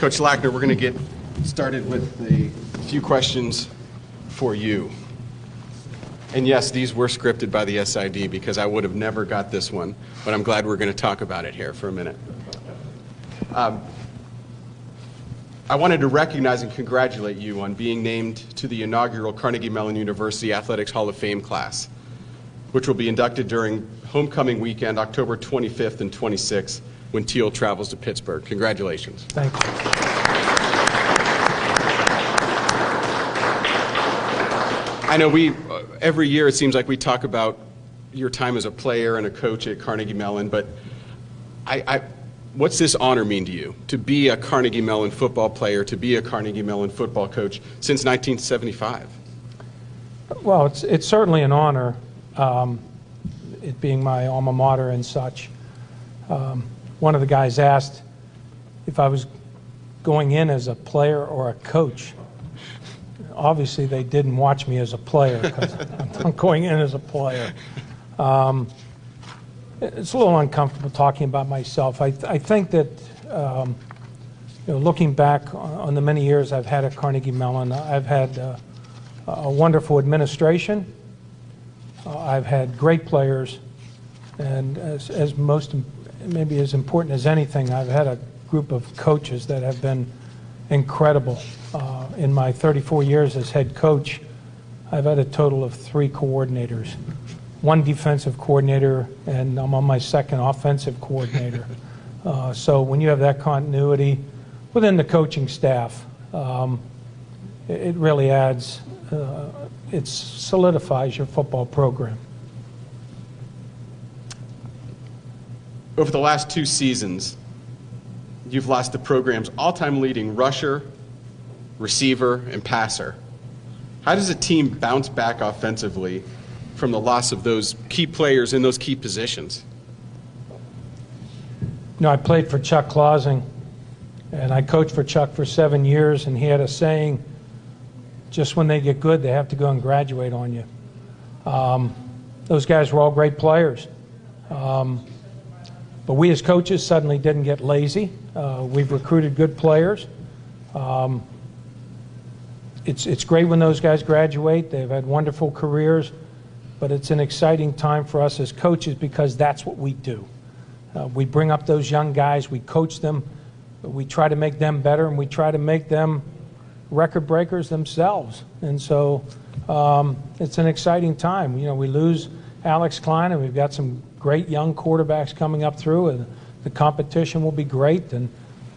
Coach Lackner, we're going to get started with a few questions for you. And yes, these were scripted by the SID because I would have never got this one, but I'm glad we're going to talk about it here for a minute. I wanted to recognize and congratulate you on being named to the inaugural Carnegie Mellon University Athletics Hall of Fame class, which will be inducted during homecoming weekend, October 25th and 26th, when Teal travels to Pittsburgh. Congratulations. Thank you. I know every year it seems like we talk about your time as a player and a coach at Carnegie Mellon, but what's this honor mean to you, to be a Carnegie Mellon football player, to be a Carnegie Mellon football coach since 1975? Well, it's certainly an honor, it being my alma mater and such. One of the guys asked if I was going in as a player or a coach. Obviously, they didn't watch me as a player because I'm going in as a player. It's a little uncomfortable talking about myself. I think that, looking back on the many years I've had at Carnegie Mellon, I've had a wonderful administration. I've had great players, and maybe as important as anything, I've had a group of coaches that have been incredible. In my 34 years as head coach, I've had a total of 3 coordinators, 1 defensive coordinator, and I'm on my 2nd offensive coordinator. So when you have that continuity within the coaching staff, it really adds, it solidifies your football program. Over the last 2 seasons, you've lost the program's all-time leading rusher, receiver, and passer. How does a team bounce back offensively from the loss of those key players in those key positions? I played for Chuck Clausing, and I coached for Chuck for 7 years, and he had a saying, just when they get good, they have to go and graduate on you. Those guys were all great players. But we as coaches suddenly didn't get lazy. We've recruited good players. It's great when those guys graduate. They've had wonderful careers, but it's an exciting time for us as coaches because that's what we do. We bring up those young guys, we coach them, we try to make them better, and we try to make them record breakers themselves. And so it's an exciting time. We lose Alex Klein, and we've got some great young quarterbacks coming up through, and the competition will be great. And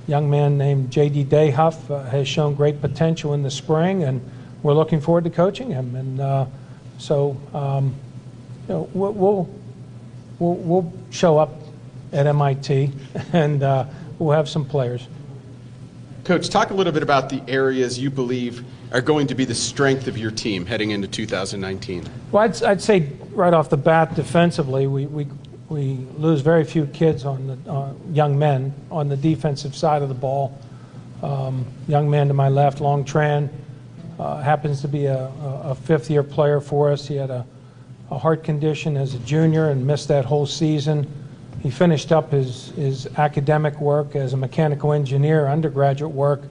a young man named J.D. Dayhuff has shown great potential in the spring, and we're looking forward to coaching him. And we'll show up at MIT, and we'll have some players. Coach, talk a little bit about the areas you believe are going to be the strength of your team heading into 2019. Well, I'd say right off the bat, defensively, we lose very few kids young men on the defensive side of the ball. Young man to my left, Long Tran, happens to be a fifth-year player for us. He had a heart condition as a junior and missed that whole season. He finished up his academic work as a mechanical engineer, undergraduate work,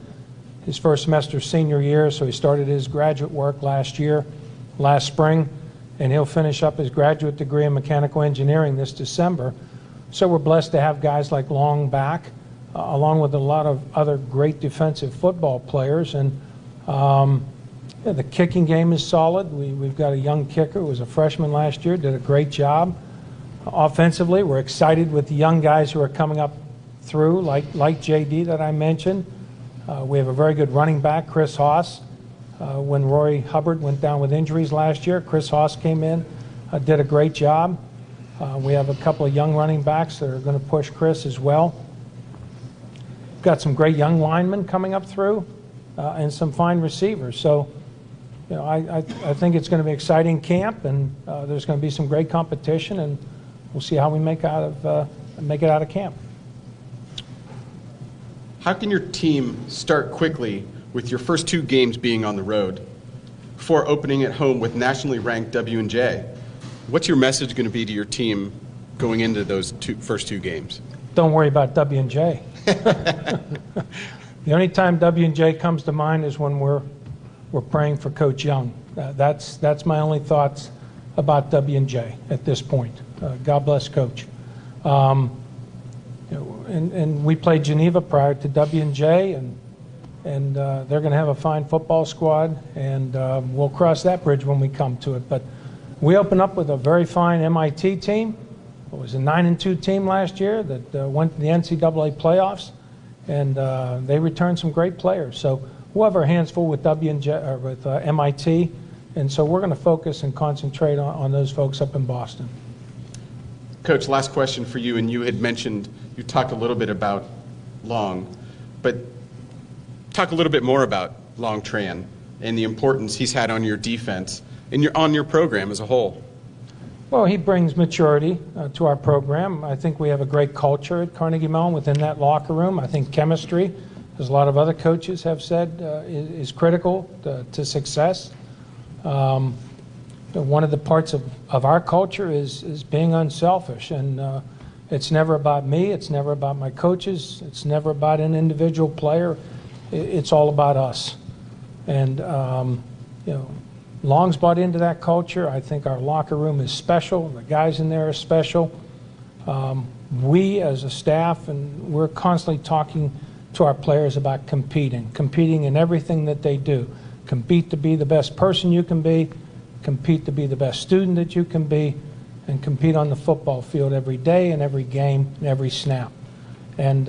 his first semester senior year, so he started his graduate work last spring, and he'll finish up his graduate degree in mechanical engineering this December. So we're blessed to have guys like Long back, along with a lot of other great defensive football players. And the kicking game is solid. We've got a young kicker who was a freshman last year, did a great job. Offensively, we're excited with the young guys who are coming up through, like J.D. that I mentioned. We have a very good running back, Chris Haas. When Roy Hubbard went down with injuries last year, Chris Haas came in, did a great job. We have a couple of young running backs that are going to push Chris as well. We've got some great young linemen coming up through, and some fine receivers. So, I think it's going to be an exciting camp, and there's going to be some great competition, and we'll see how we make it out of camp. How can your team start quickly with your first 2 games being on the road before opening at home with nationally ranked W&J? What's your message going to be to your team going into those first 2 games? Don't worry about W&J. The only time W&J comes to mind is when we're praying for Coach Young. That's my only thoughts about W&J at this point. God bless Coach. And we played Geneva prior to W&J, and they're going to have a fine football squad, and we'll cross that bridge when we come to it. But we open up with a very fine MIT team. It was a 9-2 team last year that went to the NCAA playoffs, and they returned some great players. So we'll have our hands full with MIT, and so we're going to focus and concentrate on those folks up in Boston. Coach, last question for you, and you had mentioned, you talked a little bit about Long, but talk a little bit more about Long Tran and the importance he's had on your defense and on your program as a whole. Well, he brings maturity to our program. I think we have a great culture at Carnegie Mellon within that locker room. I think chemistry, as a lot of other coaches have said, is critical to success. One of the parts of our culture is being unselfish, and it's never about me, it's never about my coaches, it's never about an individual player, it's all about us. And Long's bought into that culture. I think our locker room is special, the guys in there are special. We as a staff, and we're constantly talking to our players about competing in everything that they do. Compete to be the best person you can be, compete to be the best student that you can be, and compete on the football field every day and every game and every snap. And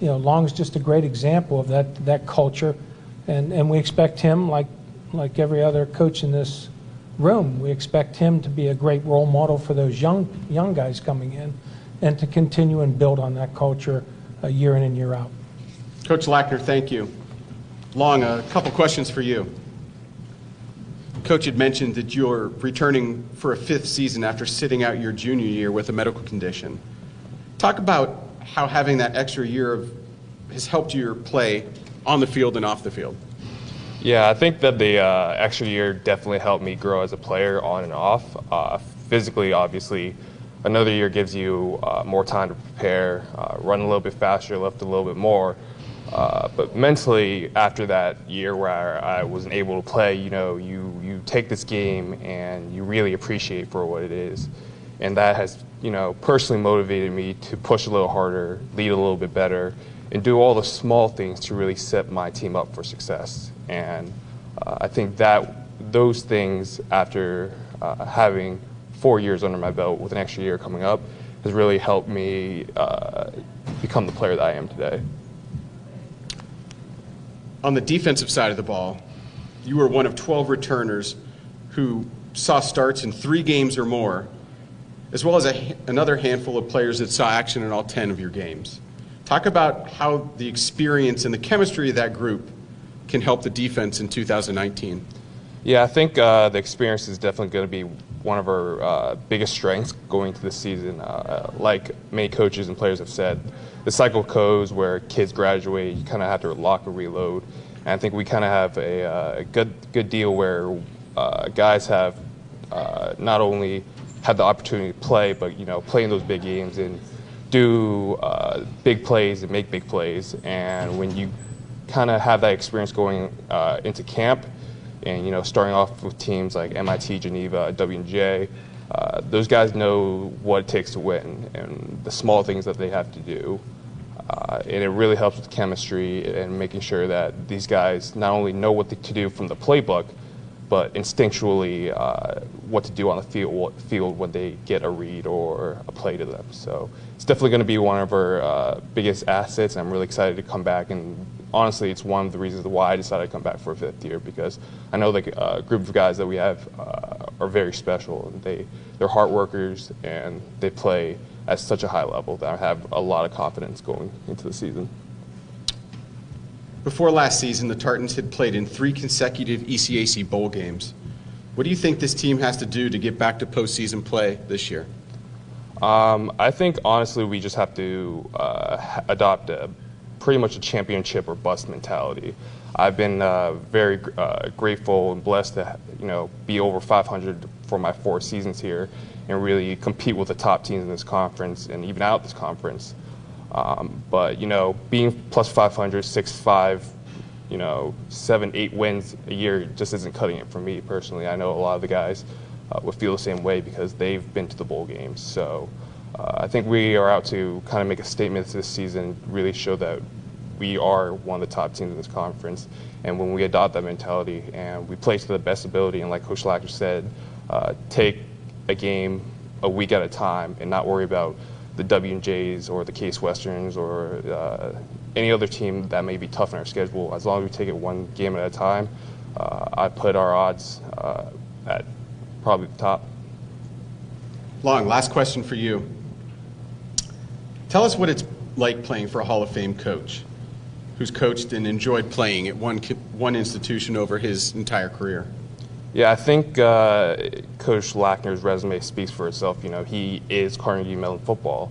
Long's just a great example of that culture, and we expect him, like every other coach in this room, we expect him to be a great role model for those young guys coming in, and to continue and build on that culture year in and year out. Coach Lackner, thank you. Long, a couple questions for you. Coach had mentioned that you're returning for a 5th season after sitting out your junior year with a medical condition. Talk about how having that extra year has helped your play on the field and off the field. Yeah, I think that the extra year definitely helped me grow as a player on and off. Physically, obviously, another year gives you more time to prepare, run a little bit faster, lift a little bit more. But mentally, after that year where I wasn't able to play, you take this game and you really appreciate for what it is. And that has, personally motivated me to push a little harder, lead a little bit better, and do all the small things to really set my team up for success. And I think that those things, after having 4 years under my belt with an extra year coming up, has really helped me become the player that I am today. On the defensive side of the ball, you were one of 12 returners who saw starts in 3 games or more, as well as another handful of players that saw action in all 10 of your games. Talk about how the experience and the chemistry of that group can help the defense in 2019. Yeah, I think the experience is definitely going to be one of our biggest strengths going into this season. Like many coaches and players have said, the cycle goes where kids graduate, you kind of have to lock and reload. And I think we kind of have a good deal where guys have not only had the opportunity to play, but play in those big games and do big plays and make big plays. And when you kind of have that experience going into camp, and starting off with teams like MIT, Geneva, W&J, those guys know what it takes to win and the small things that they have to do. And it really helps with chemistry and making sure that these guys not only know what to do from the playbook, but instinctually what to do on the field when they get a read or a play to them. So it's definitely going to be one of our biggest assets. I'm really excited to come back, and honestly, it's one of the reasons why I decided to come back for a 5th year, because I know the group of guys that we have are very special. They're hard workers, and they play at such a high level that I have a lot of confidence going into the season. Before last season, the Tartans had played in 3 consecutive ECAC bowl games. What do you think this team has to do to get back to postseason play this year? I think, honestly, we just have to adopt pretty much a championship or bust mentality. I've been very grateful and blessed to be over 500 for my 4 seasons here and really compete with the top teams in this conference and even out this conference. But, being plus 500, 6'5", 7, 8 wins a year just isn't cutting it for me personally. I know a lot of the guys would feel the same way because they've been to the bowl games. So I think we are out to kind of make a statement this season, really show that we are one of the top teams in this conference. And when we adopt that mentality and we play to the best ability, and like Coach Lacker said, take a game a week at a time and not worry about the W&Js or the Case Westerns or any other team that may be tough in our schedule. As long as we take it one game at a time, I put our odds at probably the top. Long, last question for you. Tell us what it's like playing for a Hall of Fame coach who's coached and enjoyed playing at one institution over his entire career. Yeah, I think Coach Lackner's resume speaks for itself. He is Carnegie Mellon football.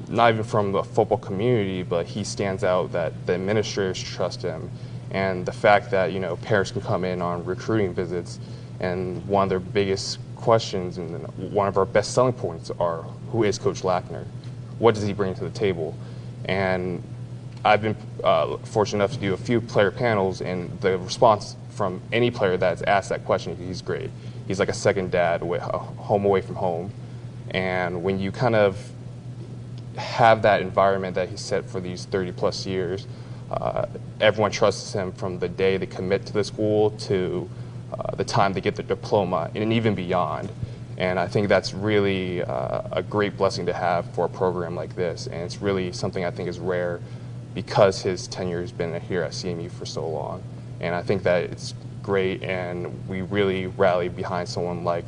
Not even from the football community, but he stands out that the administrators trust him. And the fact that, parents can come in on recruiting visits, and one of their biggest questions and one of our best selling points are, who is Coach Lackner? What does he bring to the table? And I've been fortunate enough to do a few player panels, and the response from any player that's asked that question, he's great. He's like a second dad, home away from home. And when you kind of have that environment that he set for these 30-plus years, everyone trusts him from the day they commit to the school to the time they get their diploma, and even beyond. And I think that's really a great blessing to have for a program like this. And it's really something I think is rare because his tenure has been here at CMU for so long. And I think that it's great, and we really rally behind someone like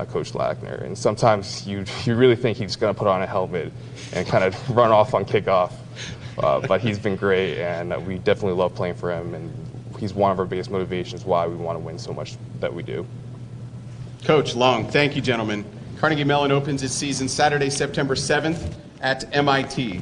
Coach Lackner. And sometimes you really think he's going to put on a helmet and kind of run off on kickoff. But he's been great, and we definitely love playing for him. And he's one of our biggest motivations why we want to win so much that we do. Coach Long, thank you, gentlemen. Carnegie Mellon opens its season Saturday, September 7th at MIT.